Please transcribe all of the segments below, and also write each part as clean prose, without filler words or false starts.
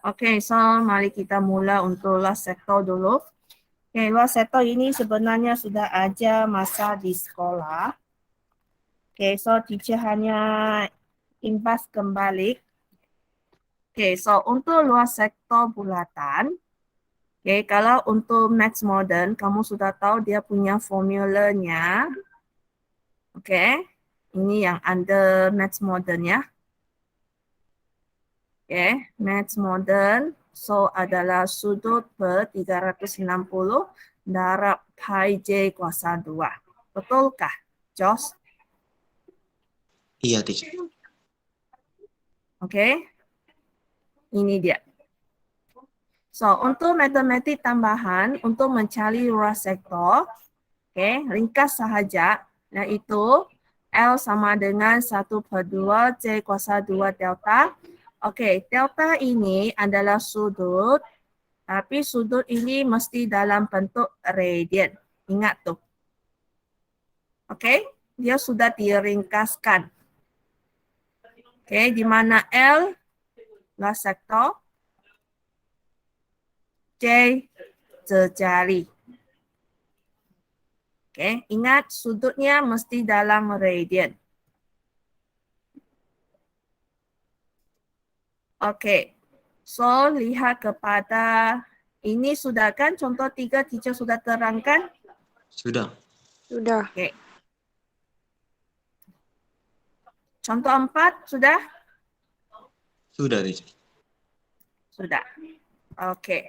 Okey, so mari kita mula untuk luas sektor dulu. Okey, luas sektor ini sebenarnya sudah ajar masa di sekolah. Okey, so teacher hanya imbas kembali. Okey, so untuk luas sektor bulatan, okey, kalau untuk Maths Modern, kamu sudah tahu dia punya formulanya. Okey, ini yang under Maths Modern ya. Okey, Maths Modern, so adalah sudut per 360 darab pi j kuasa 2. Betulkah, Jos? Iya, teacher. Okey, ini dia. So, untuk matematik tambahan, untuk mencari luas sektor, okay, ringkas sahaja, iaitu L sama dengan 1/2 J kuasa 2 delta. Okey, delta ini adalah sudut, tapi sudut ini mesti dalam bentuk radian. Ingat tu. Okey, dia sudah diringkaskan. Okey, di mana L luas sektor, J jejari. Okey, ingat sudutnya mesti dalam radian. Okey, so lihat kepada ini sudah kan contoh 3 teacher sudah terangkan? Sudah. Sudah. Okey. Contoh 4 sudah? Sudah, teacher. Sudah. Okey.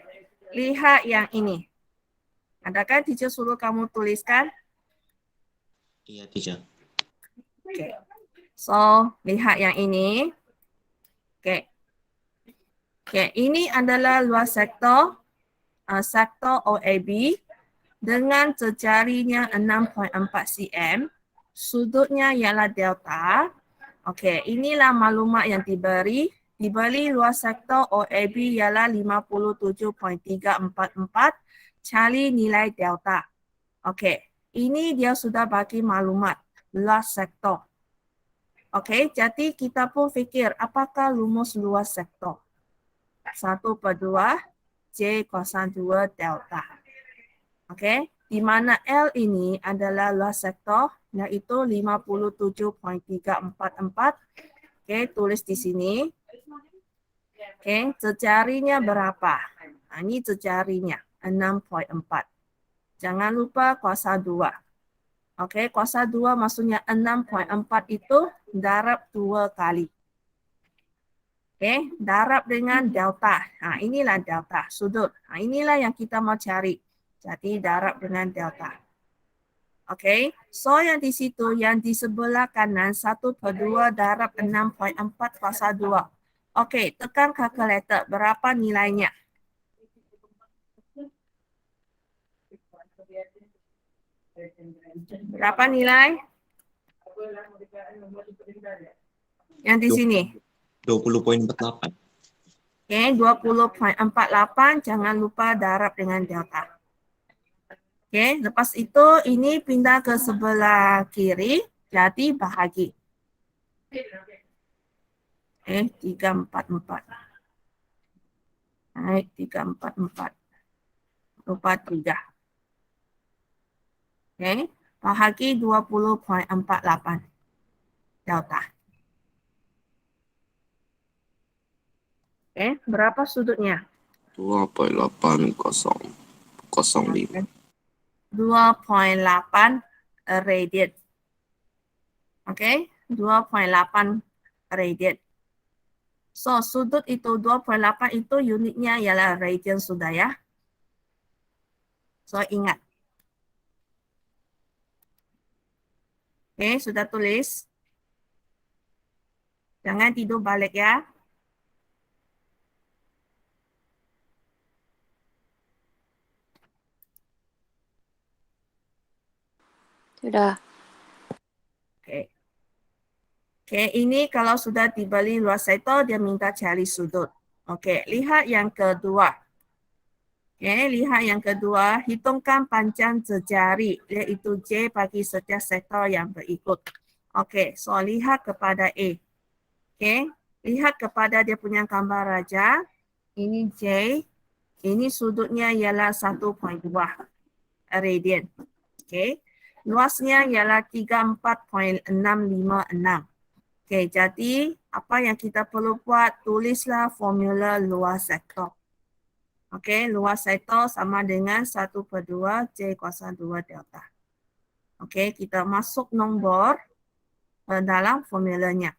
Lihat yang ini. Adakah teacher suruh kamu tuliskan? Iya, teacher. Okey. So, lihat yang ini. Okey. Okey, ini adalah luas sektor sektor OAB dengan jejarinya 6.4 cm. Sudutnya ialah delta. Okey, inilah maklumat yang diberi. Diberi luas sektor OAB ialah 57.344. Cari nilai delta. Okey, ini dia sudah bagi maklumat luas sektor. Okey, jadi kita pun fikir apakah rumus luas sektor? 1/2 J kuasa 2 delta. Okey, di mana L ini adalah luas sektor iaitu 57.344. Okey, tulis di sini. Okey, jejarinya berapa? Ini jejarinya 6.4. Jangan lupa kuasa 2. Okey, kuasa 2 maksudnya 6.4 itu darab 2 kali. Okey, darab dengan delta. Inilah delta, sudut. Inilah yang kita mau cari. Jadi darab dengan delta. Okey, so yang di situ, yang di sebelah kanan 1/2 darab 6.4 kuasa 2. Okey, tekan kalkulator. Berapa nilainya? Berapa nilai? Yang di sini. 20.48. Okey, 20.48. Jangan lupa darab dengan delta. Okey, lepas itu ini pindah ke sebelah kiri, jadi bahagi. Okey, 344. Naik 344. Lupa 3. Okey, bahagi 20.48. Delta. Okey, berapa sudutnya? 2.805. 2.8 radian. Okey, 2.8 radian. So, sudut itu 2.8 itu unitnya ialah radian sudah ya. So, ingat. Okey, sudah tulis. Jangan tidur balik ya. Sudah. Okey. Okey, ini kalau sudah diberi luas sektor, dia minta cari sudut. Okey, lihat yang kedua. Okey, lihat yang kedua. Hitungkan panjang jejari, iaitu J bagi setiap sektor yang berikut. Okey, so lihat kepada A. Okey, lihat kepada dia punya gambar raja. Ini J. Ini sudutnya ialah 1.2 radian. Okey. Luasnya ialah 34.656. Okey, jadi apa yang kita perlu buat? Tulislah formula luas sektor. Okey, luas sektor sama dengan 1/2 J kuasa 2 delta. Okey, kita masuk nombor dalam formulanya.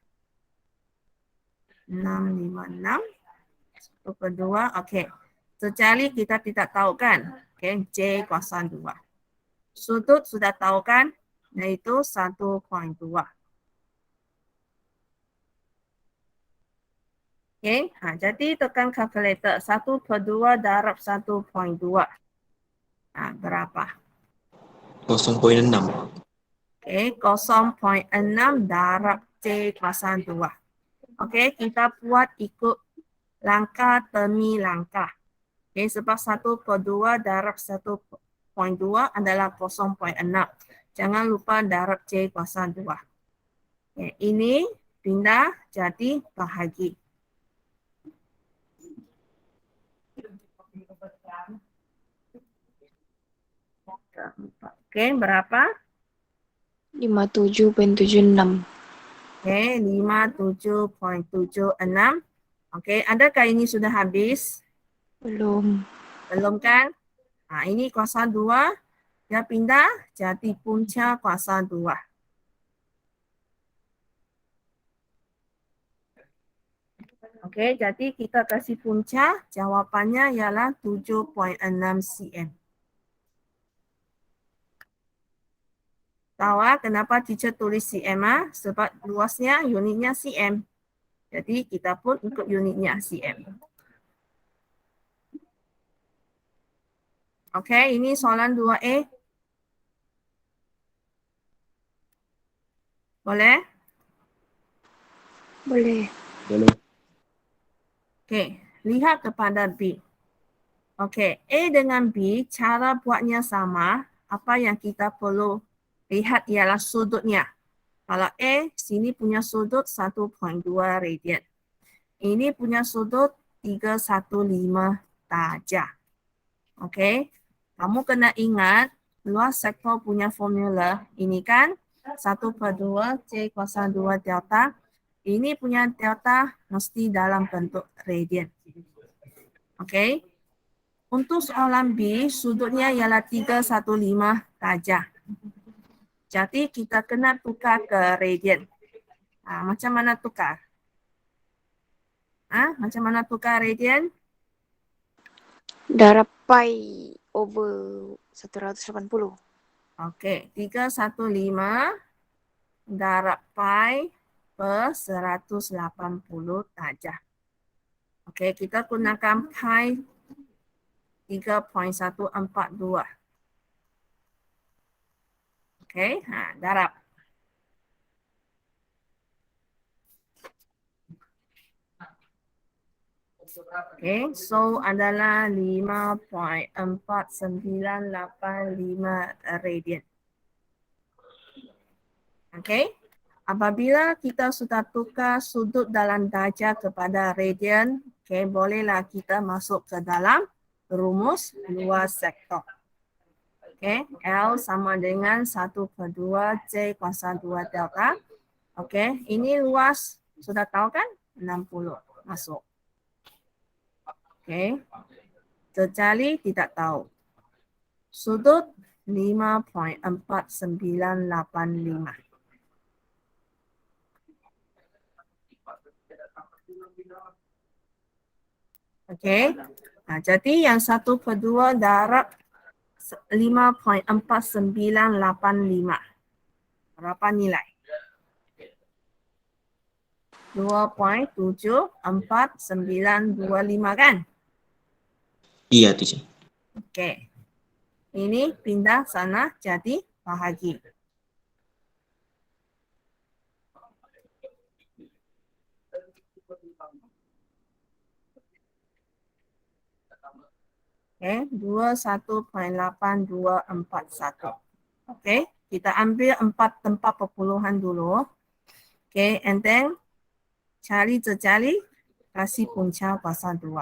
656 1/2. Okey. Secari kita tidak tahu kan? Okey, J kuasa 2. Sudut sudah tahu kan? Iaitu 1.2. Okey, jadi tekan kalkulator 1/2 darab 1.2. Berapa? 0.6. Okey, 0.6 darab J kuasa 2. Okey, kita buat ikut langkah demi langkah. Okey, sebab 1/2 darab 1.2 adalah 0.6. Jangan lupa darab J kuasa 2. Okey, ini pindah jadi bahagi. Okey, berapa? 57.76. Okey, 57.76. Okey, adakah ini sudah habis? Belum. Belum kan? Ini kuasa 2. Dia pindah jadi punca kuasa 2. Okey, jadi kita kasih punca. Jawapannya ialah 7.6 cm. Tahu kenapa teacher tulis cm? Sebab luasnya unitnya cm. Jadi kita pun ikut unitnya cm. Okey, ini soalan 2A. Boleh? Boleh. Boleh. Okey, lihat kepada B. Okey, A dengan B, cara buatnya sama. Apa yang kita perlu lihat ialah sudutnya. Kalau A, sini punya sudut 1.2 radian. Ini punya sudut 315 darjah. Okey, kamu kena ingat luas sektor punya formula. Ini kan 1/2 J kuasa 2 delta. Ini punya delta mesti dalam bentuk radian. Okey. Untuk soalan B, sudutnya ialah 315 darjah. Jadi kita kena tukar ke radian. Macam mana tukar? Macam mana tukar radian? Darab pi over 180. Okey, 315 darab pi per 180 darjah. Okey, kita gunakan pi 3.142. Okey, darab. Okey, so adalah 5.4985 radian. Okey, apabila kita sudah tukar sudut dalam darjah kepada radian, okey, bolehlah kita masuk ke dalam rumus luas sektor. Okey, L sama dengan 1/2 J kuasa 2 delta. Okey, ini luas sudah tahu kan? 60 masuk. Okey, terjali tidak tahu. Sudut 5.4985. Okey, jadi yang 1/2 darab 5.4985. Berapa nilai? 2.7495 kan? Iya, teacher. Okey. Ini pindah sana jadi bahagi. Okey, 21.8241. Okey, kita ambil 4 tempat perpuluhan dulu. Okey, and then cari jejali, kasih punca kuasa 2.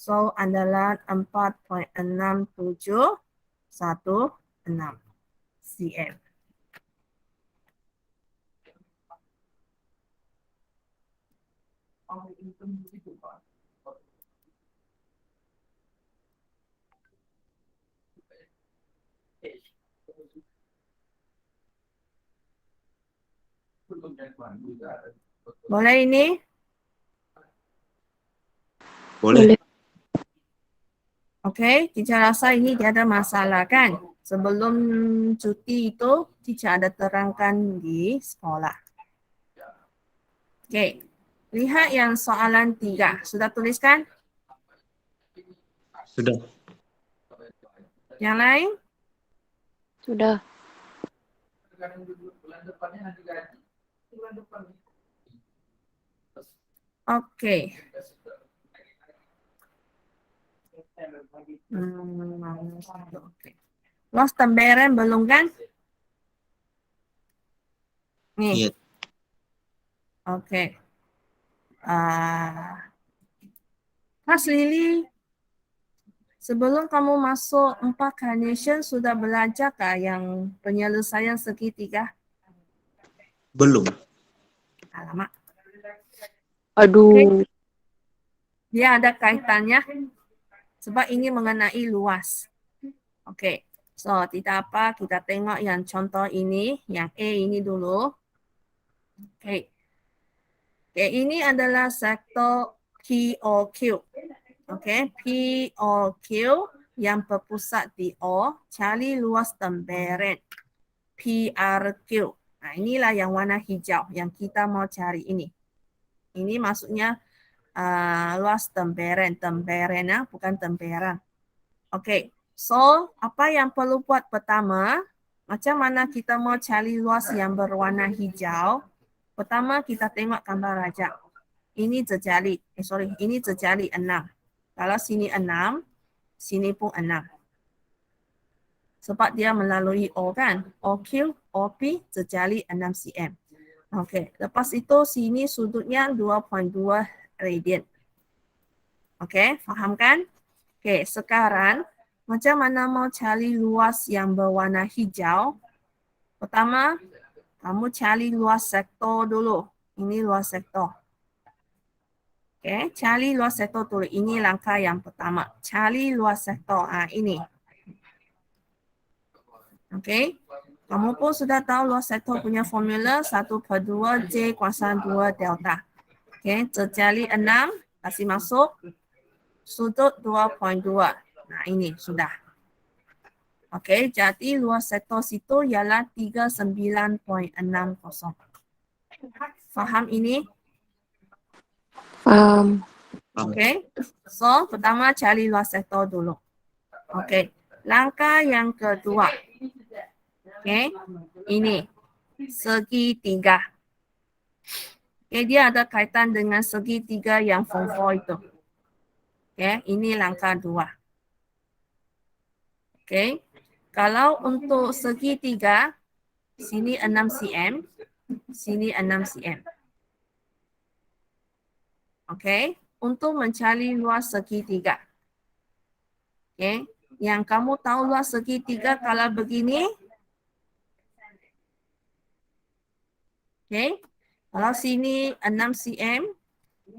So, adalah 4,6716 cm. Boleh ini? Boleh. Oke, teacher rasa ini tiada masalah kan? Sebelum cuti itu, teacher ada terangkan di sekolah. Oke, lihat yang soalan 3. Sudah tuliskan? Sudah. Yang lain? Sudah. Oke. Oke. Los Temberen belum kan? Nih. Iya. Oke. Mas Lili, sebelum kamu masuk 4 carnation sudah belajar kah yang penyelesaian segitiga? Belum. Alamak. Aduh. Dia ada kaitannya sebab ini mengenai luas. Oke. So, tidak apa, kita tengok yang contoh ini, yang A ini dulu. Oke. Oke, ini adalah sektor POQ. Oke, POQ yang berpusat di O, cari luas temberen PRQ. Nah, inilah yang warna hijau yang kita mau cari ini. Ini maksudnya luas temberen, bukan temperan. Oke, so apa yang perlu buat pertama? Macam mana kita mau cari luas yang berwarna hijau? Pertama kita tengok gambar raja. Ini jejali, ini jejali 6. Kalau sini 6, sini pun 6. Sebab dia melalui O kan? OQ, OP, jejali 6 cm. Oke, lepas itu sini sudutnya 2,2 radian. Oke, faham kan? Oke, sekarang macam mana mau cari luas yang berwarna hijau? Pertama, kamu cari luas sektor dulu. Ini luas sektor. Oke, cari luas sektor dulu. Ini langkah yang pertama. Cari luas sektor. Ini. Oke, kamu pun sudah tahu luas sektor punya formula 1/2 J kuasa 2 delta. Oke, terjali 6, kasih masuk. Sudut 2,2. Nah, ini sudah. Oke, jadi luas sektor situ ialah 39,60. Faham ini? Paham. Oke, so pertama cari luas sektor dulu. Oke, langkah yang kedua. Oke, ini segitiga. Oke, dia ada kaitan dengan segitiga yang form 4 itu. Oke, ini langkah 2. Oke, kalau untuk segitiga, sini 6 cm, sini 6 cm. Oke, untuk mencari luas segitiga. Oke, yang kamu tahu luas segitiga kalau begini. Oke, kalau sini 6 cm,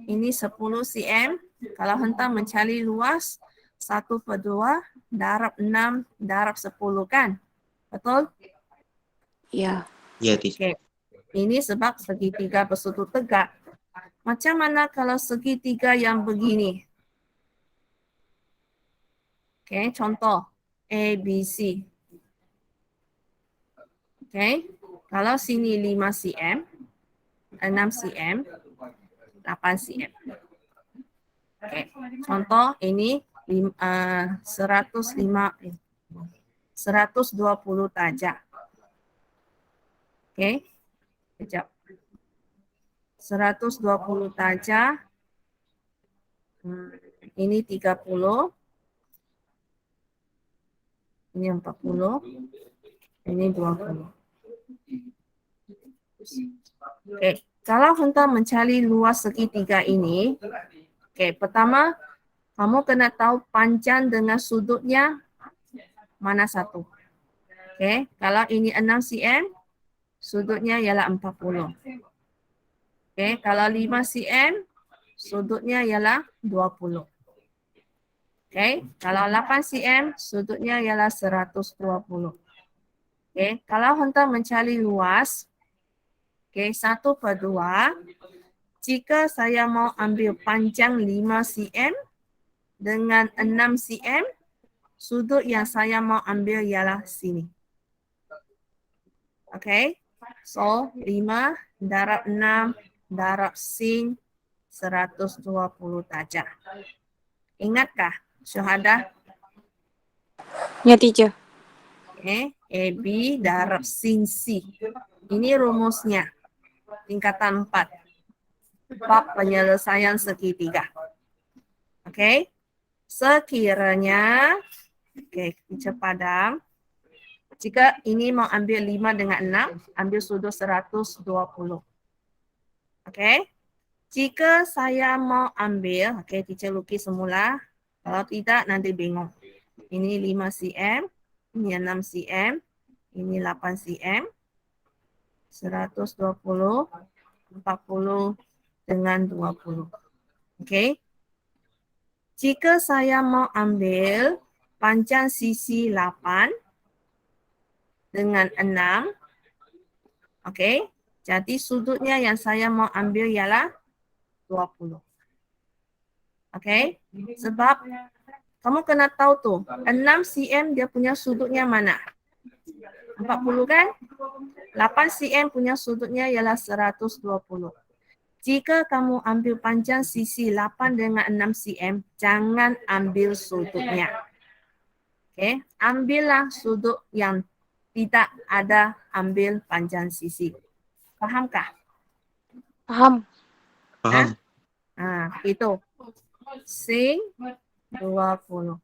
ini 10 cm. Kalau hentak mencari luas 1/2 darab 6 darab 10 kan? Betul? Ya. Iya, teacher. Oke, ini sebab segitiga bersudut tegak. Macam mana kalau segitiga yang begini? Oke, contoh ABC. Oke, kalau sini 5 cm, 6 cm, 8 cm. Oke, contoh ini 120 tajam. Oke, kejap. 120 tajam. Ini 30. Ini 40. Ini 20. Oke, kalau hendak mencari luas segitiga ini, oke, pertama Kamu kena tahu panjang dengan sudutnya mana satu. Oke, kalau ini 6 cm, sudutnya ialah 40. Oke, kalau 5 cm, sudutnya ialah 20. Oke, kalau 8 cm, sudutnya ialah 120. Oke, kalau hendak mencari luas, oke, 1/2, jika saya mau ambil panjang 5 cm dengan 6 cm, sudut yang saya mau ambil ialah sini. Oke, so 5 darab 6 darab sin 120 darjah. Ingatkah syuhada? Ya, teacher. Oke, AB darab sin C. Ini rumusnya. Tingkatan 4. Bab penyelesaian segitiga. Oke. Sekiranya, oke, teacher padam. Jika ini mau ambil 5 dengan 6, ambil sudut 120. Oke. Jika saya mau ambil, oke, teacher lukis semula. Kalau tidak, nanti bingung. Ini 5 cm, ini 6 cm, ini 8 cm, 120, 40 dengan 20. Oke. Jika saya mau ambil panjang sisi 8 dengan 6, oke, jadi sudutnya yang saya mau ambil ialah 20. Oke, sebab kamu kena tahu tuh, 6 cm dia punya sudutnya mana? 40 kan? 8 cm punya sudutnya ialah 120. Jika kamu ambil panjang sisi 8 dengan 6 cm, jangan ambil sudutnya. Oke, ambillah sudut yang tidak ada ambil panjang sisi. Pahamkah? Paham. Paham? Nah, itu. Sin 20.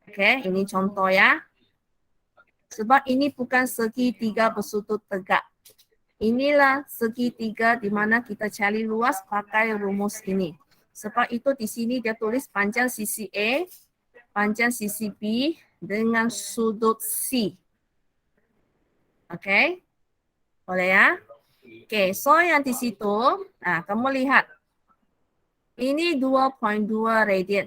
Oke, ini contoh ya. Sebab ini bukan segitiga bersudut tegak. Inilah segitiga di mana kita cari luas pakai rumus ini. Sebab itu di sini dia tulis panjang sisi A, panjang sisi B dengan sudut C. Oke? Boleh ya? Oke, so yang di situ, nah kamu lihat. Ini 2.2 radian.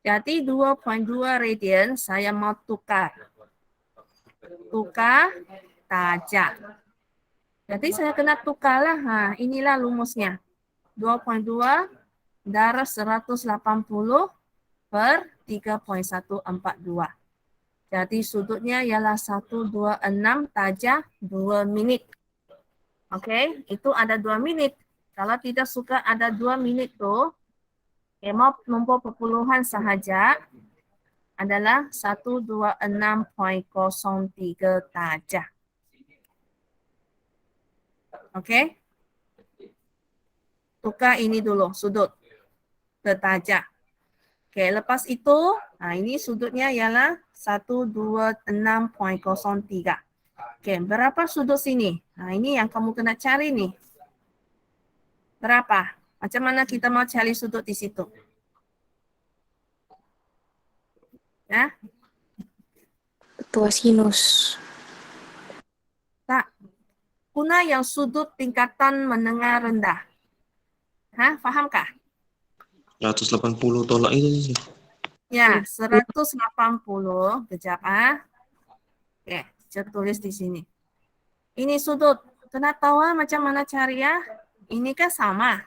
Jadi 2.2 radian saya mau tukar. Tukar tajam. Jadi saya kena tukarlah. Nah, inilah rumusnya. 2.2 darab 180 per 3.142. Jadi sudutnya ialah 126 tajam 2 minit. Oke, itu ada 2 menit. Kalau tidak suka ada 2 menit tuh, mau nombor perpuluhan sahaja adalah 126.03 tajam. Oke. Tukar ini dulu, sudut ke tajam. Oke, lepas itu, nah ini sudutnya ialah 126.03. Oke, berapa sudut sini? Nah, ini yang kamu kena cari nih. Berapa? Macam mana kita mau cari sudut di situ? Ya? Ketua sinus. Tak. Guna yang sudut tingkatan menengah rendah. Hah, fahamkah? 180 tolak itu sih. Ya, 180. Kejap, ah. Oke, saya tulis di sini. Ini sudut. Kena tahu macam mana cari ya? Ini kan sama.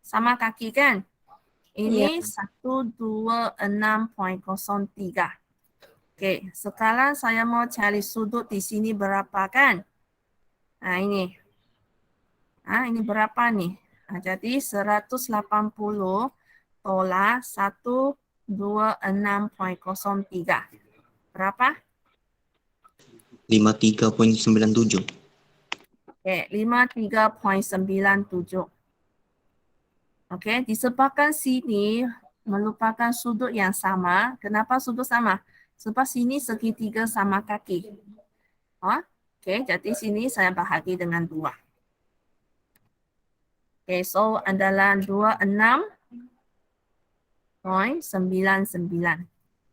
Sama kaki kan? Ini 126.03. Oke, sekarang saya mau cari sudut di sini berapa kan? Nah, ini. Nah, ini berapa nih? Nah, jadi 180 tolak 126.03. Berapa? 53.97. Oke, 53.97. Oke, disebabkan sini merupakan sudut yang sama. Kenapa sudut sama? Sebab sini segitiga sama kaki. Oh, oke, jadi sini saya bahagi dengan 2. Oke, so adalah 26 26.99.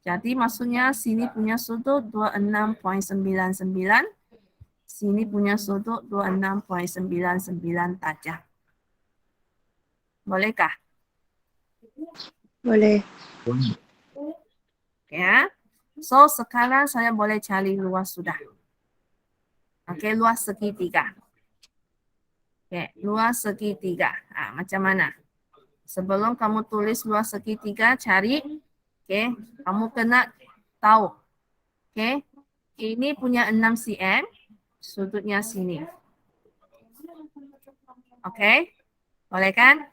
Jadi maksudnya sini punya sudut 26.99. Sini punya sudut 26.99 tajam. Bolehkah? Boleh. Ya. So, sekarang saya boleh cari luas sudah. Oke, luas segitiga. Oke, luas segitiga. Macam mana? Sebelum kamu tulis luas segitiga, cari. Oke, kamu kena tahu. Oke, ini punya 6 cm, sudutnya sini. Oke, boleh kan?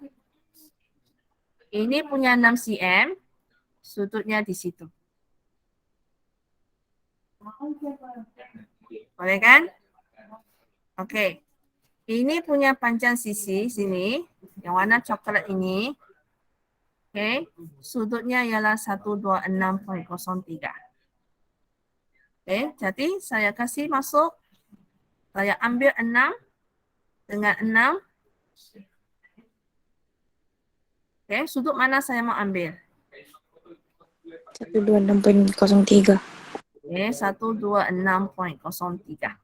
Ini punya 6 cm, sudutnya di situ. Boleh kan? Oke. Ini punya panjang sisi sini, yang warna coklat ini. Oke, sudutnya ialah 126.03. Oke, jadi saya kasih masuk. Saya ambil 6 dengan 6. Oke, sudut mana saya mau ambil? 126.03. Oke, 126.03.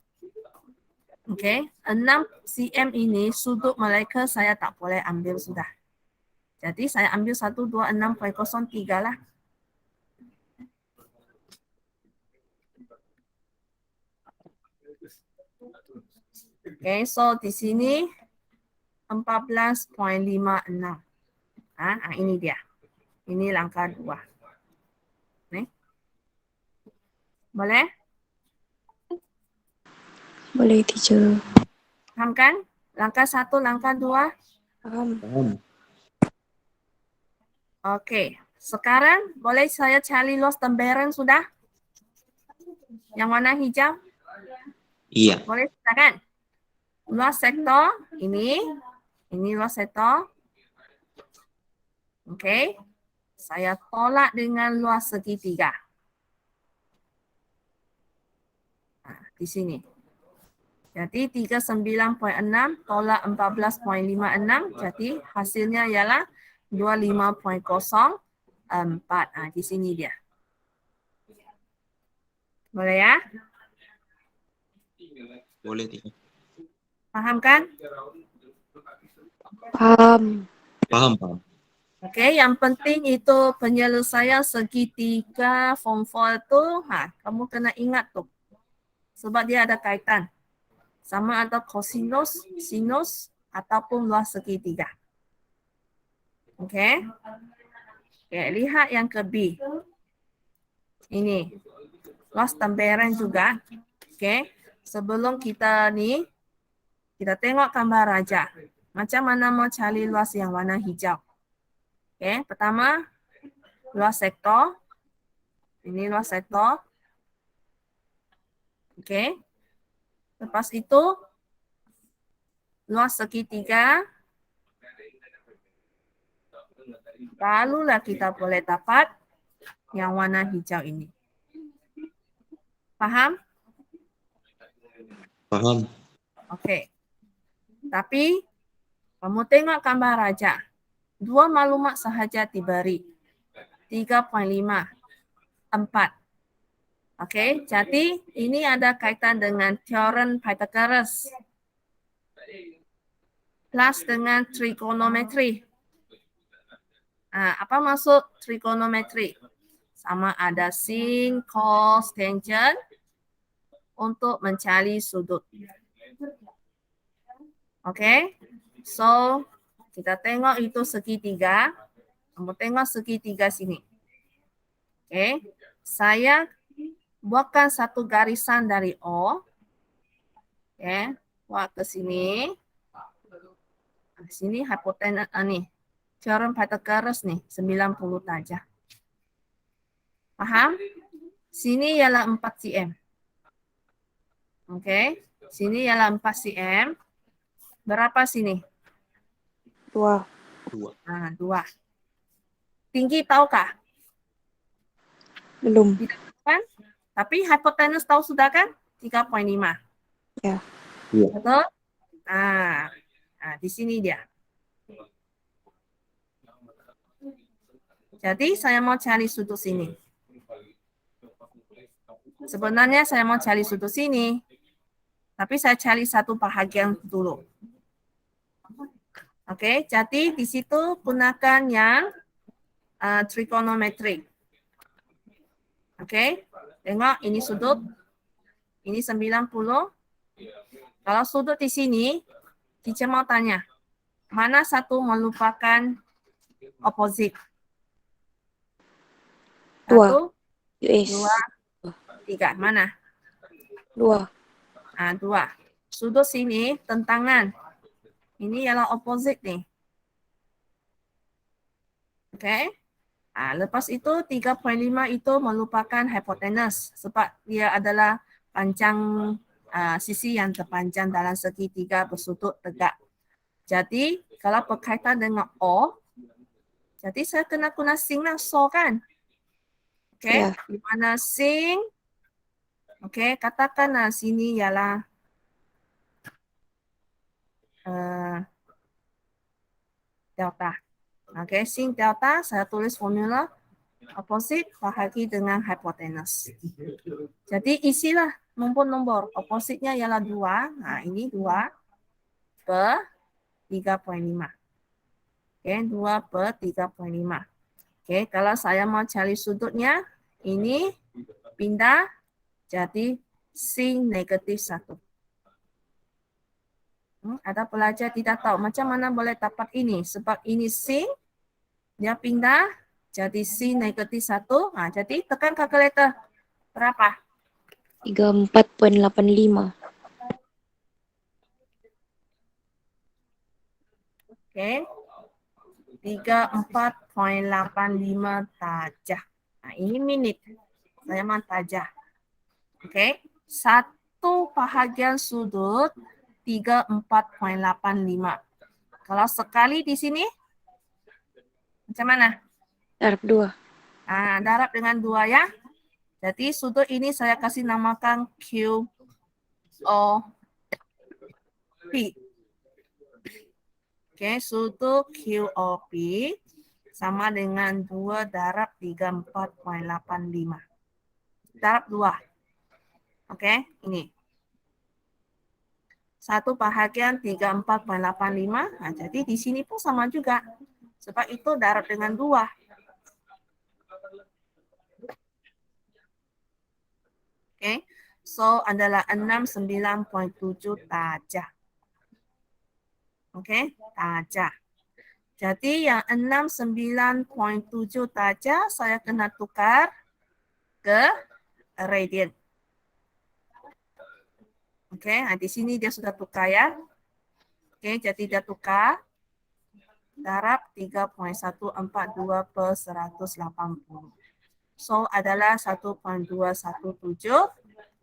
Oke, 6 cm ini sudut mereka saya tak boleh ambil sudah. Jadi saya ambil 126.03 lah. Oke, so di sini 14.56. Ini dia. Ini langkah 2. Nih. Boleh? Boleh, teacher. Paham kan? Langkah 1, langkah 2. Paham. Paham. Oke. Sekarang boleh saya cari luas temberan sudah? Yang warna hijau? Iya. Boleh sudah kan? Luas sektor ini luas sektor. Oke. Saya tolak dengan luas segitiga. Di sini. Jadi 39.6 tolak 14.56. Jadi hasilnya ialah 25.04. Di sini dia. Boleh ya? Boleh, Tika. Paham kan? Paham. Paham. Oke, yang penting itu penyelesaian segitiga form 4 itu, kamu kena ingat tuh. Sebab dia ada kaitan. Sama ada kosinus, sinus, ataupun luas segitiga. Oke. Oke, lihat yang ke B. Ini. Luas temberan juga. Oke. Sebelum kita tengok gambar raja. Macam mana mau cari luas yang warna hijau. Oke, pertama luas sektor. Ini luas sektor. Oke. Lepas itu luas segitiga. Barulah kita boleh dapat yang warna hijau ini. Paham? Paham. Oke. Tapi kamu tengok gambar raja. 2 maklumat sahaja diberi. 3.5. 4. Oke, jadi ini ada kaitan dengan teorem Pythagoras. Plus dengan trigonometri. Apa maksud trigonometri? Sama ada sin, cos, tangent untuk mencari sudut. Oke, so kita tengok itu segitiga. Kamu tengok segitiga sini. Oke, saya buatkan satu garisan dari O. Oke, buat ke sini. Sini hipotenus nih. Teorem Pythagoras nih, 90 saja. Paham? Sini ialah 4 cm. Oke, sini ialah 4 cm. Berapa sini? 2. 2. Tinggi tahukah? Belum. Tidak kan? Tapi hipotenus tahu sudah kan? 3.5. Ya. Iya. Betul? Di sini dia. Jadi saya mau cari sudut sini. Sebenarnya saya mau cari sudut sini. Tapi saya cari satu bahagian dulu. Oke, jadi di situ gunakan yang trigonometri. Oke, tengok ini sudut. Ini 90. Kalau sudut di sini, teacher mau tanya, mana satu merupakan opposite? Dua. Satu, US. dua, tiga. Mana? 2. Dua. Sudut sini tentangan. Ini ialah opposite nih. Oke. Lepas itu 3.5 itu merupakan hypotenuse sebab dia adalah panjang sisi yang terpanjang dalam segitiga bersudut tegak. Jadi kalau berkaitan dengan O, jadi saya kena guna sin lah, so kan? Oke, Ya. di mana sin? Oke, katakanlah sini ialah delta. Oke, sin delta saya tulis formula opposite bahagi dengan hypotenuse. Jadi isilah nombor. Opposite-nya ialah 2. Nah, ini 2 per 3.5. Oke, 2 per 3.5. Oke, kalau saya mau cari sudutnya, ini pindah jadi sin negatif 1. Ada pelajar tidak tahu macam mana boleh dapat ini. Sebab ini sin, dia pindah jadi sin negatif 1. Jadi tekan kalkulator. Berapa? 34.85. Oke. 34.85 tajah. Ini minit. Saya mau tajah. Oke. Satu bahagian sudut 34.85. Kalau sekali di sini, macam mana? Darab 2. Darab dengan 2 ya. Jadi sudut ini saya kasih namakan QOP. Oke, sudut QOP sama dengan 2 darab 34.85. Darab 2. Oke, ini. Satu bahagian 34.85. Jadi di sini pun sama juga. Sebab itu darab dengan 2. Oke, so adalah 69.7 tajah. Oke, tajah. Jadi yang 69.7 tajah saya kena tukar ke radian. Oke, di sini dia sudah tukar ya. Oke, jadi dia tukar darab 3.142 per 180. So adalah 1.217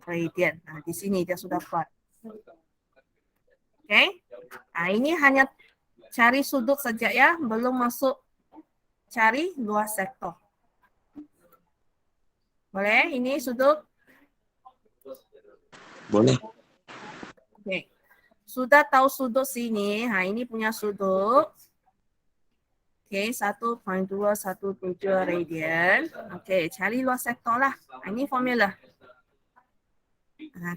radian. Di sini dia sudah buat. Oke. Ini hanya cari sudut saja ya, belum masuk cari luas sektor. Boleh? Ini sudut? Boleh. Oke. Sudah tahu sudut sini. Ini punya sudut. Oke, 1.217 radian. Oke, cari luas sektor lah. Ini formula.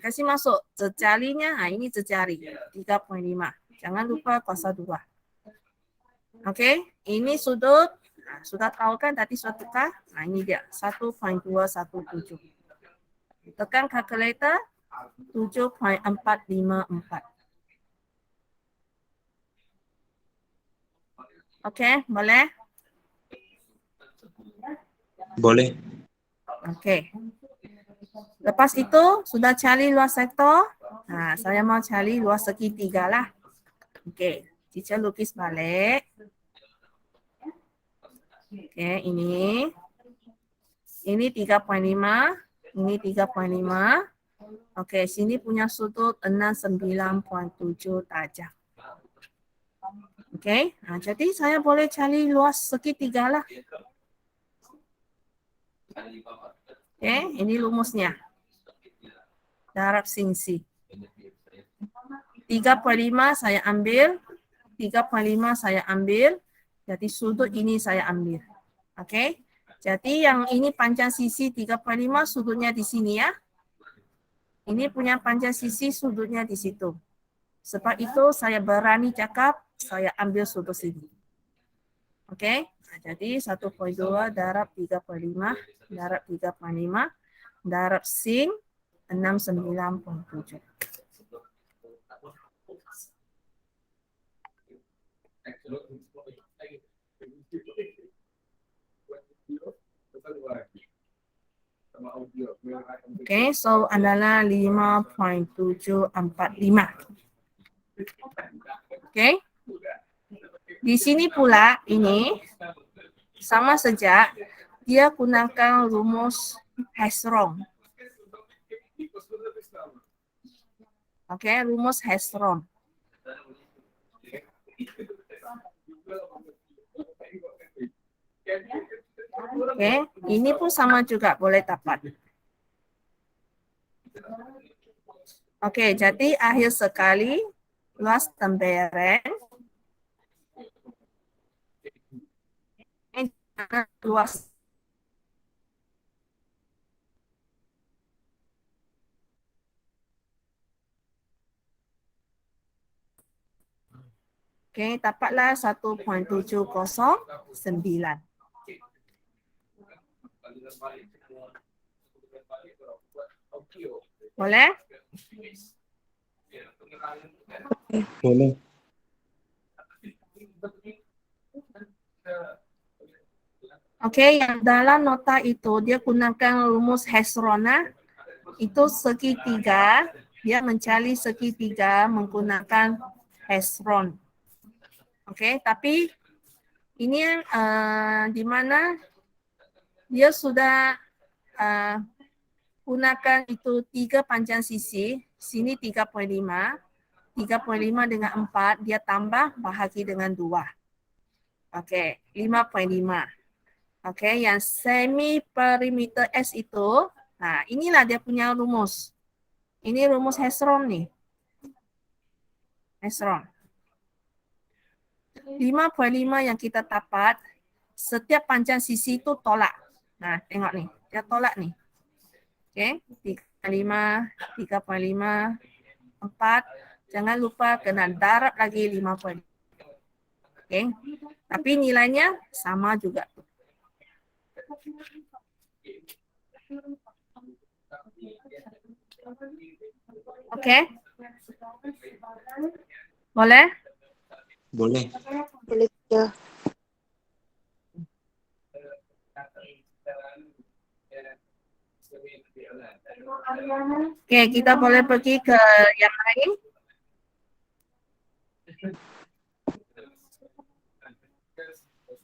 Kasih masuk jejarinya. Ini jejari 3.5. Jangan lupa kuasa 2. Oke, ini sudut. Sudah tahu kan tadi sudah tukar? Ini dia 1.217. Tekan kalkulator 7.454. Oke, boleh? Boleh. Oke. Lepas itu, sudah cari luas sektor. Saya mau cari luas segitiga lah. Oke, teacher lukis balik. Oke, ini. Ini 3.5. Ini 3.5. Oke, sini punya sudut 69.7 tajam. Oke, jadi saya boleh cari luas segitiga lah. Oke, ini rumusnya. Darab singsi. 3.5 saya ambil. 3.5 saya ambil. Jadi sudut ini saya ambil. Oke. Jadi yang ini panjang sisi 3,5 sudutnya di sini ya. Ini punya panjang sisi sudutnya di situ. Sebab itu saya berani cakap saya ambil sudut sini. Oke. Nah, jadi 1,2 darab 3,5 darab 3,5 darab sin 69,7. Oke, so adalah 5,745. Oke. Di sini pula ini sama saja dia gunakan rumus Hezron. Oke, rumus Hezron. Oke, ini pun sama juga boleh dapat. Oke, jadi akhir sekali luas tembereng luas Oke, dapatlah 1,709. Boleh? Boleh. Oke, yang dalam nota itu dia gunakan rumus Hezron. Itu segitiga, dia mencari segitiga menggunakan Hezron. Oke, tapi ini di mana dia sudah gunakan itu 3 panjang sisi, sini 3,5, 3,5 dengan 4, dia tambah bahagi dengan 2. Oke, 5,5. Oke, yang semi perimeter S itu, nah inilah dia punya rumus. Ini rumus Hezron nih. Hezron. 5,5 yang kita dapat, setiap panjang sisi itu tolak. Nah, tengok nih, dia tolak nih. Oke, 3,5, 3,5, 4. Jangan lupa kena darab lagi 5,5. Oke, tapi nilainya sama juga. Oke, boleh? Boleh. Boleh ya. Oke, kita boleh pergi ke yang lain.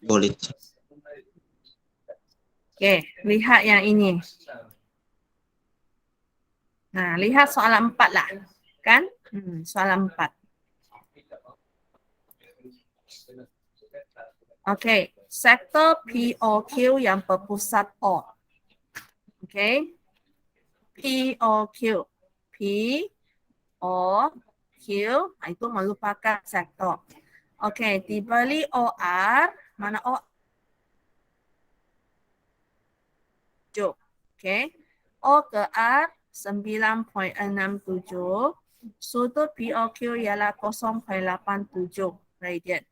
Boleh. Oke, lihat yang ini. Nah, lihat soalan 4 lah. Kan? Soalan 4. Oke, sektor POQ yang berpusat O. Oke. POQ. POQ itu merupakan sektor. Oke, diberi OR, mana O? Oke. O ke R 9,67. Sudut POQ ialah 0,87 radian.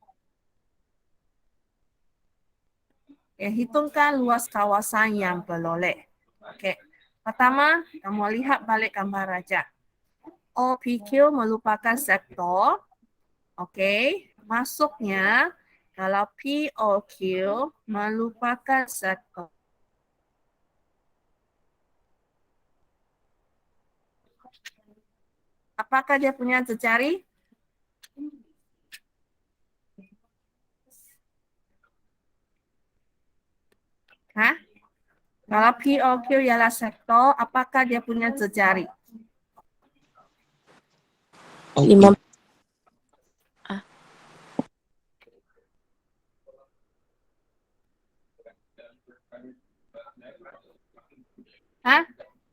Okay, hitungkan luas kawasan yang beroleh. Oke. Pertama, kamu lihat balik gambar raja. OPQ merupakan sektor. Oke. Masuknya kalau POQ merupakan sektor. Apakah dia punya jejari? Hah? Kalau POQ ialah sektor, apakah dia punya jejari? Oke. 5. Hah?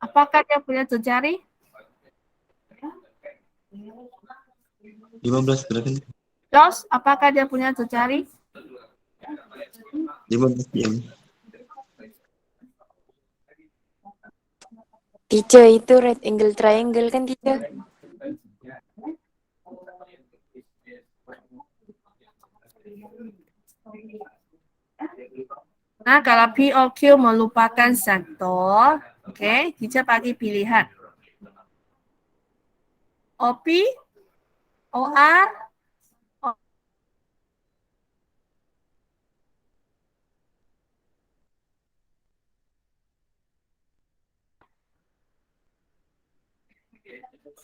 Apakah dia punya jejari? 15 berapa nih? Jos, apakah dia punya jejari? 15 jam. Teacher, itu right angle triangle kan, teacher? Nah, kalau POQ melupakan sektor, oke, teacher bagi pilihan. OP, OR,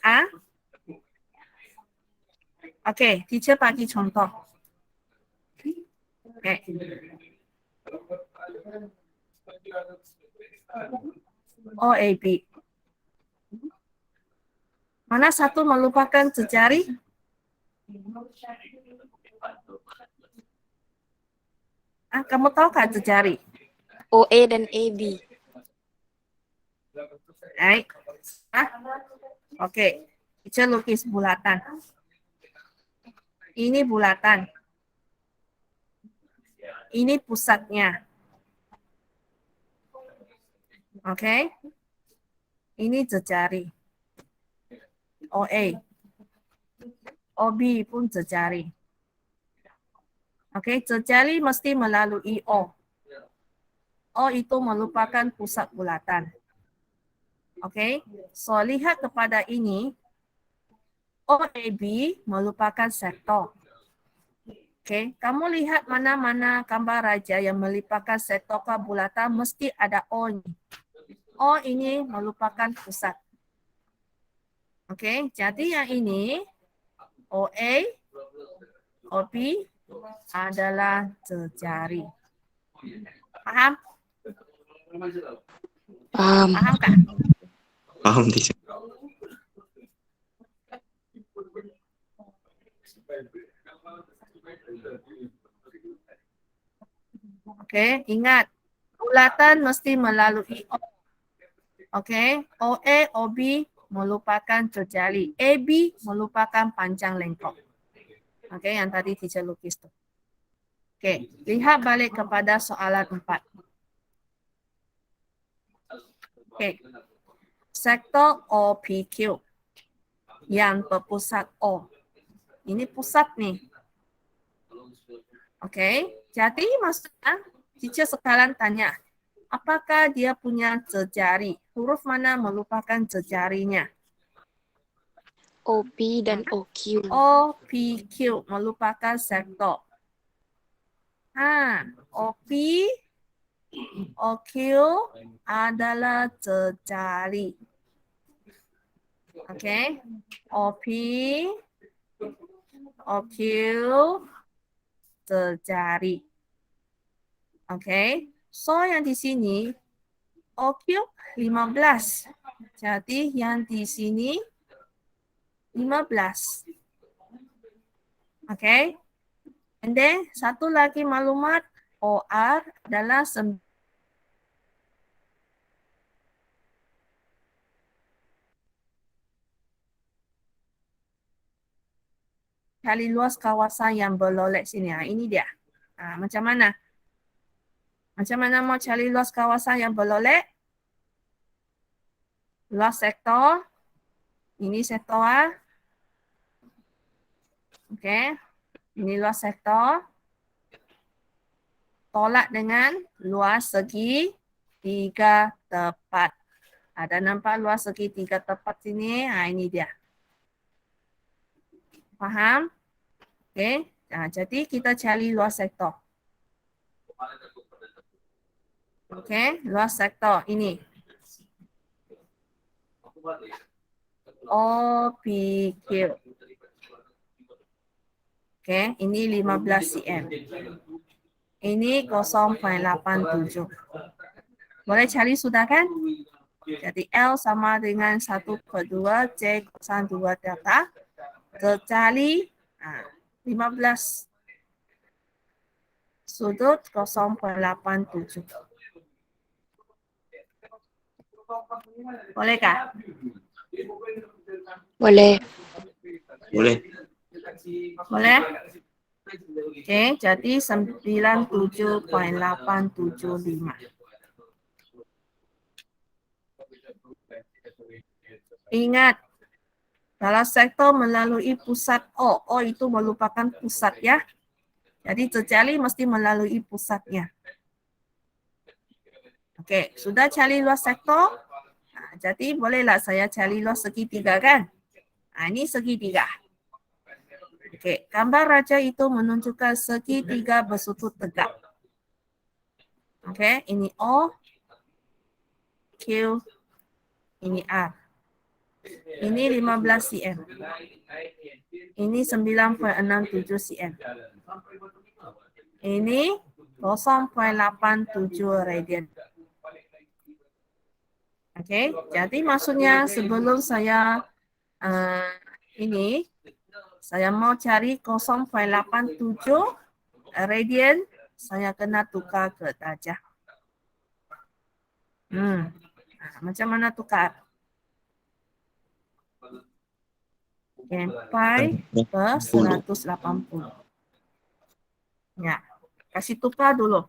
A. Oke, teacher bagi contoh. Oke. OAB. Mana satu melupakan jejari? Kamu tahu kan jejari? OA dan AB. Baik. Oke. Teacher lukis bulatan. Ini bulatan. Ini pusatnya. Oke. Ini jejari. OA. OB pun jejari. Oke, jejari mesti melalui O. O itu merupakan pusat bulatan. Oke, so lihat kepada ini. OAB merupakan sektor. Oke, kamu lihat mana-mana gambar raja yang meliputi sektor ke bulatan mesti ada O ini. O ini merupakan pusat. Oke, jadi yang ini OA, OB adalah jejari. Paham? Paham. Paham kah? Paham, teacher. Oke, ingat. Bulatan mesti melalui O. Oke, OA, OB merupakan jejari. AB merupakan panjang lengkap. Oke, yang tadi teacher lukis tuh. Oke, lihat balik kepada soalan 4. Oke, sektor OPQ yang berpusat O. Ini pusat nih. Oke, jadi maksudnya teacher sekarang tanya, apakah dia punya jejari? Huruf mana merupakan jejarinya? OP dan OQ. OPQ merupakan sektor. OP, OQ adalah jejari. Oke, OP, OQ, jejari. Oke, so yang di sini OQ 15. Jadi yang di sini 15. Oke. And then satu lagi maklumat OR adalah 9. Cari luas kawasan yang berlolek sini. Ini dia. Macam mana? Macam mana mau cari luas kawasan yang berlolek? Luas sektor. Ini sektor A. Oke. Ini luas sektor. Tolak dengan luas segi 3 tepat. Ada nampak luas segi 3 tepat sini? Ini dia. Faham? Oke. Jadi kita cari luas sektor. Oke, luas sektor ini. OPQ. Oke, ini 15 cm. Ini 0,87. Boleh cari sudah kan? Jadi L sama dengan 1/2 J kosan 2 delta. Tercari 15. Sudut 0,87. Bolehkah? Boleh. Boleh. Boleh? Oke, jadi 97,875. Ingat, kalau sektor melalui pusat O, O itu merupakan pusat ya. Jadi tercari mesti melalui pusatnya. Oke, sudah cari luas sektor? Nah, jadi bolehlah saya cari luas segitiga kan? Nah, ini segitiga. Oke, gambar raja itu menunjukkan segitiga bersudut tegak. Oke, ini O, Q, ini R. Ini 15 cm. Ini 9,67 cm. Ini 0,87 radian. Oke, jadi maksudnya sebelum saya saya mau cari 0,87 radian, saya kena tukar ke darjah. Nah, macam mana tukar? Oke, pi per 180. Ya, kasih tukar dulu.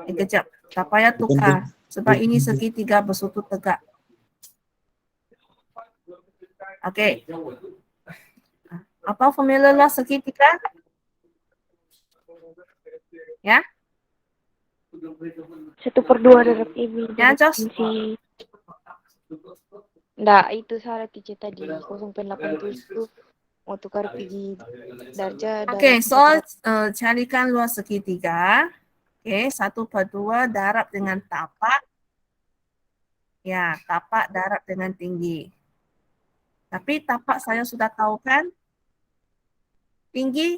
Kejap, tak payah tukar. Sebab ini segitiga bersudut tegak. Oke. Apa formula luas segitiga? Ya? 1/2 darab AB. Ya, Jos? Nggak, itu salah teacher tadi. 0,87 mau tukar pergi darjah. Oke, so carikan luas segitiga. Oke, 1/2 darab dengan tapak. Ya, tapak darab dengan tinggi. Tapi tapak saya sudah tahu kan? Tinggi,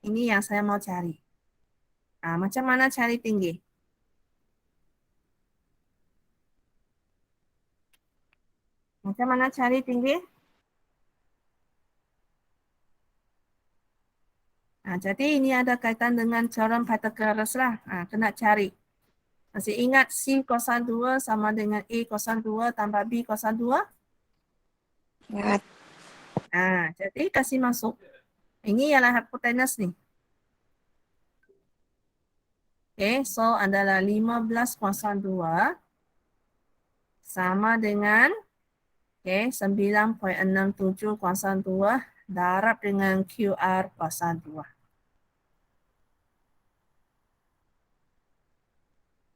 ini yang saya mau cari. Nah, macam mana cari tinggi? Macam mana cari tinggi? Nah, jadi ini ada kaitan dengan teorem Pythagoras lah. Nah, kena cari. Masih ingat C kosan 2 sama dengan A kosan 2 tambah B kosan 2? Ingat. Nah, jadi kasih masuk. Ini ialah hipotenus nih. Oke, so adalah 15 kosan 2 sama dengan 9,67 kosan 2 darab dengan QR kosan 2.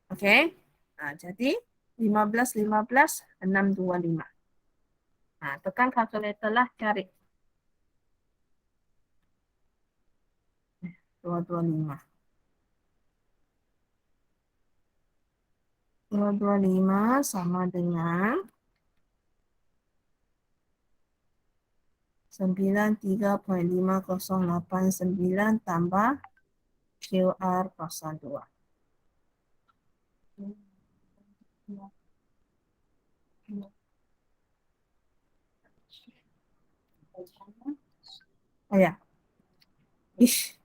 Oke, nah, jadi 15, 625. Nah, tekan kalkulator lah cari. 225. 225 sama dengan 93,5089 tambah QR kosan 2. Oh ya. Ish.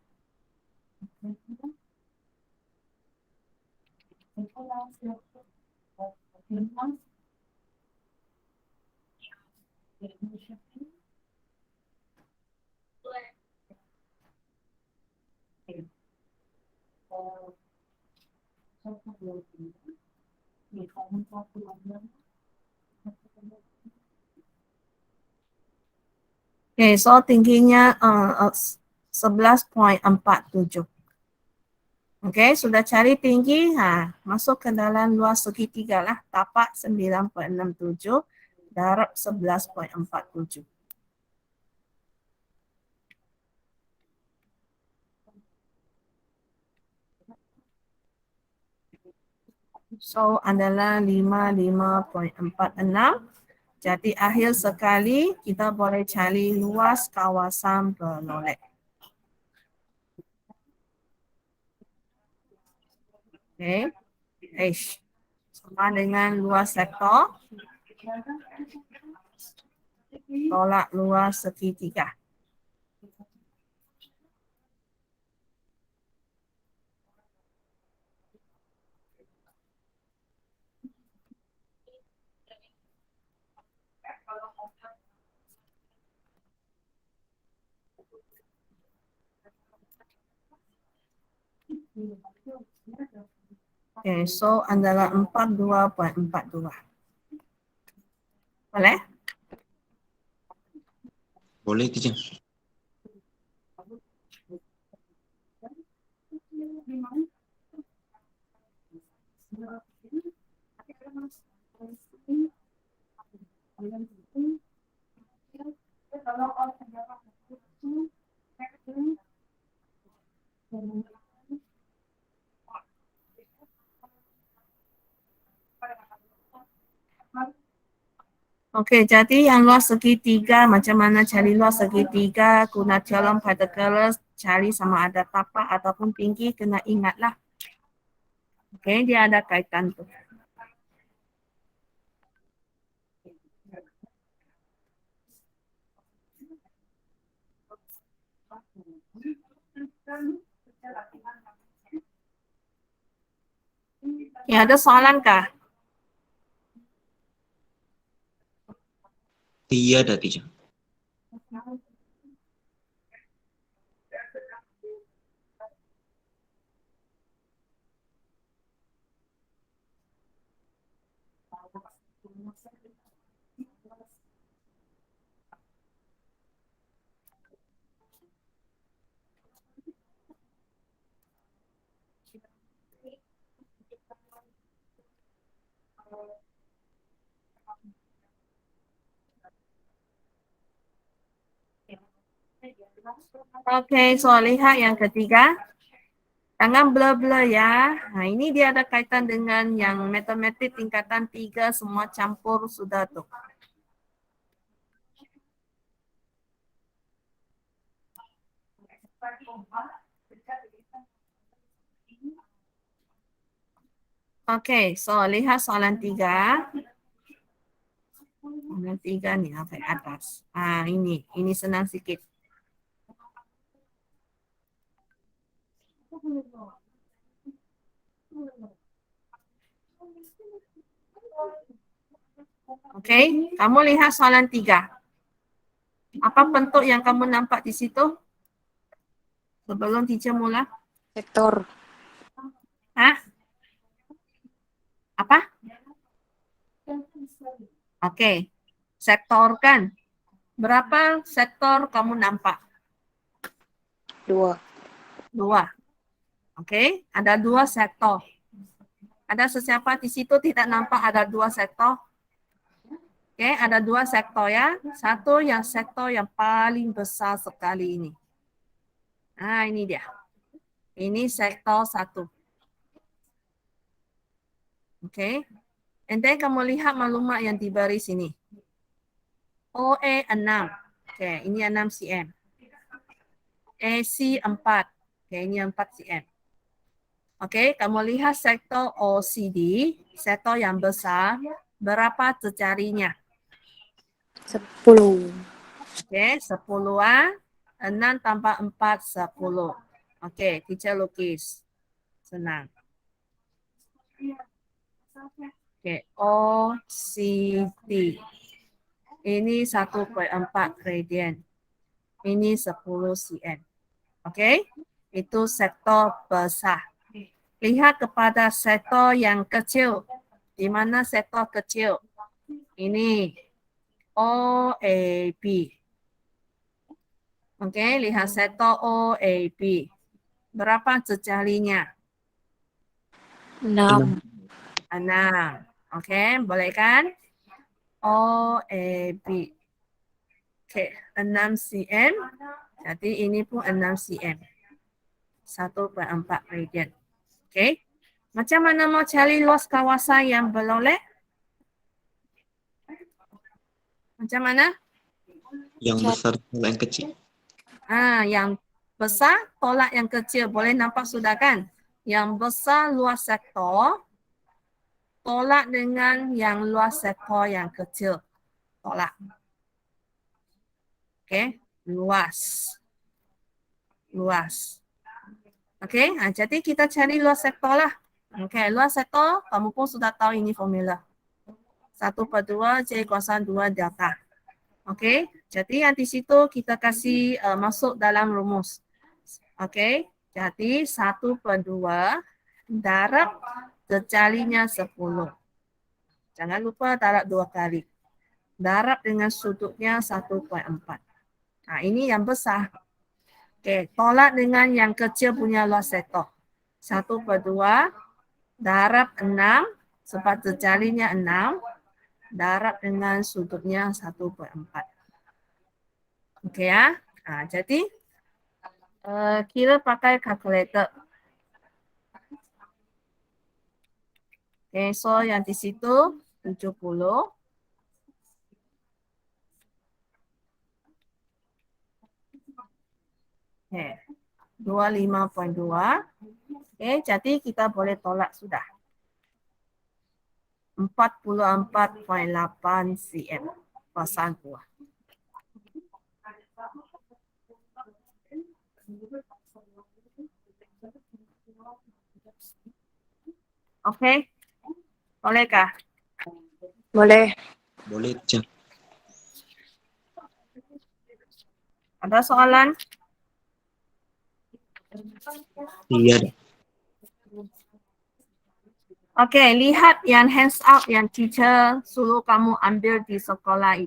Oke, so tingginya 11,47. Oke, sudah cari tinggi, nah, masuk ke dalam luas segitiga lah, tapak 9,67 darab 11,47. So, adalah 55,46. Jadi, akhir sekali kita boleh cari luas kawasan berlolek. Oke. sama dengan luas sektor tolak luas segitiga. Okay, so adalah 42.42. Boleh? Boleh, teacher. Okey, jadi yang luas segitiga, macam mana cari luas segitiga, guna teorem Pythagoras, cari sama ada tapak ataupun tinggi, kena ingatlah. Okey, dia ada kaitan tu. Ya, ada soalan kah? Tiada, teacher. Okey, so lihat yang ketiga. Jangan blur-blur ya. Nah, ini dia ada kaitan dengan yang matematik tingkatan 3 semua campur sudah tu. Okey, so lihat soalan 3. Soalan 3 ni sampai atas. Ini senang sikit. Okey, kamu lihat soalan 3. Apa bentuk yang kamu nampak di situ? Sebelum teacher mula. Sektor. Hah? Apa? Okey. Sektor kan? Berapa sektor kamu nampak? 2. 2. Okey, ada 2 sektor. Ada sesiapa di situ tidak nampak ada 2 sektor? Okey, ada 2 sektor ya. Satu yang sektor yang paling besar sekali ini. Ini dia. Ini sektor 1. Okey. And then kamu lihat maklumat yang diberi sini. OA 6. Okey, ini 6 cm. AC 4. Okey, ini 4 cm. Okey, kamu lihat sektor OCD, sektor yang besar, berapa jarinya? 10. Okey, 10 6 tambah 4, 10. Okey, teacher lukis. Senang. Okey, OCD. Ini 1.4 gradient. Ini 10 cm. Okey, itu sektor besar. Lihat kepada sektor yang kecil. Di mana sektor kecil? Ini OAB. Okey, lihat sektor OAB. Berapa jarinya? 6. 6. Okey, boleh kan? OAB. Okey, 6 cm. Jadi ini pun 6 cm. 1.4 radian. Okey. Macam mana mau cari luas kawasan yang beroleh? Macam mana? Yang besar tolak yang kecil. Yang besar tolak yang kecil. Boleh nampak sudah kan? Yang besar luas sektor. tolak dengan yang luas sektor yang kecil. Tolak. Okey, luas. Luas. Okey, jadi kita cari luas sektor lah. Okey, luas sektor, kamu pun sudah tahu ini formula. 1/2 J kuasa 2 delta. Okey, jadi yang di situ kita kasih masuk dalam rumus. Okey, jadi 1/2 darab tercarinya 10. Jangan lupa darab 2 kali. Darab dengan sudutnya 1/4. Nah, ini yang besar. Okey, tolak dengan yang kecil punya luas sektor. 1/2 darab 6 sebab tercarinya 6 darab dengan sudutnya 1/4. Okey ya. Nah, jadi kira pakai kalkulator. Okay, so yang di situ 70. Okay, 25.2. Okay, jadi kita boleh tolak sudah. 44.8 cm. Pasang buah. Okay, bolehkah? Boleh. Boleh, teacher. Ada soalan? Iya, ada. Okey, lihat yang hands out yang teacher suruh kamu ambil di sekolah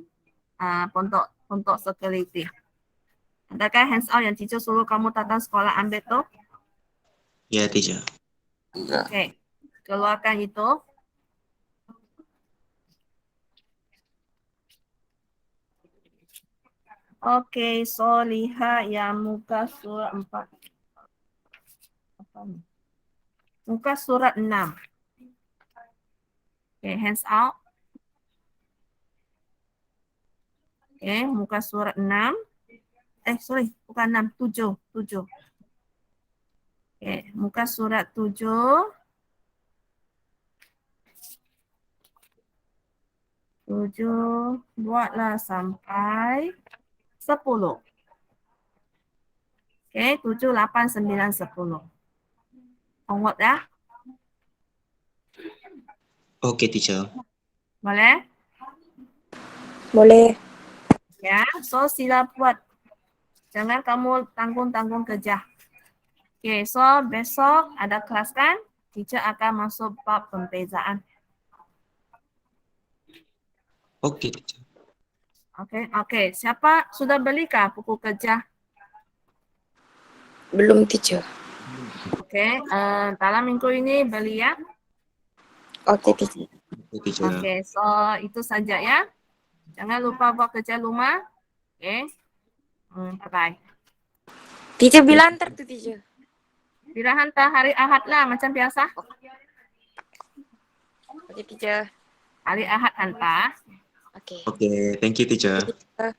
pondok sekeliti. Adakah hands out yang teacher suruh kamu datang sekolah ambil tu? Iya, teacher. Enggak. Okey, keluarkan itu. Okey, so lihat yang muka surat 4. Apa ni? Muka surat 6. Okey, hands out. Okey, muka surat 6. Sorry, bukan 6, 7. 7. Okey, muka surat 7. 7, buatlah sampai 10. Okey, 7, 8, 9, 10. Homework dah? Oke, teacher. Boleh? Boleh. Ya, so sila buat. Jangan kamu tanggung-tanggung kerja. Okey, so besok ada kelas kan? Teacher akan masuk bab pembezaan. Oke, teacher. Okey. Siapa sudah belikah buku kerja? Belum, teacher. Okey, dalam minggu ini beli ya. Oke, teacher. Oke, teacher. Okey, so itu saja ya. Jangan lupa buat kerja rumah. Okey. Bye-bye. Teacher bila hantar tuh, teacher. Bila hantar hari Ahad lah macam biasa. Oke, teacher. Hari Ahad hantar. Oke. Oke, thank you, teacher. Teacher.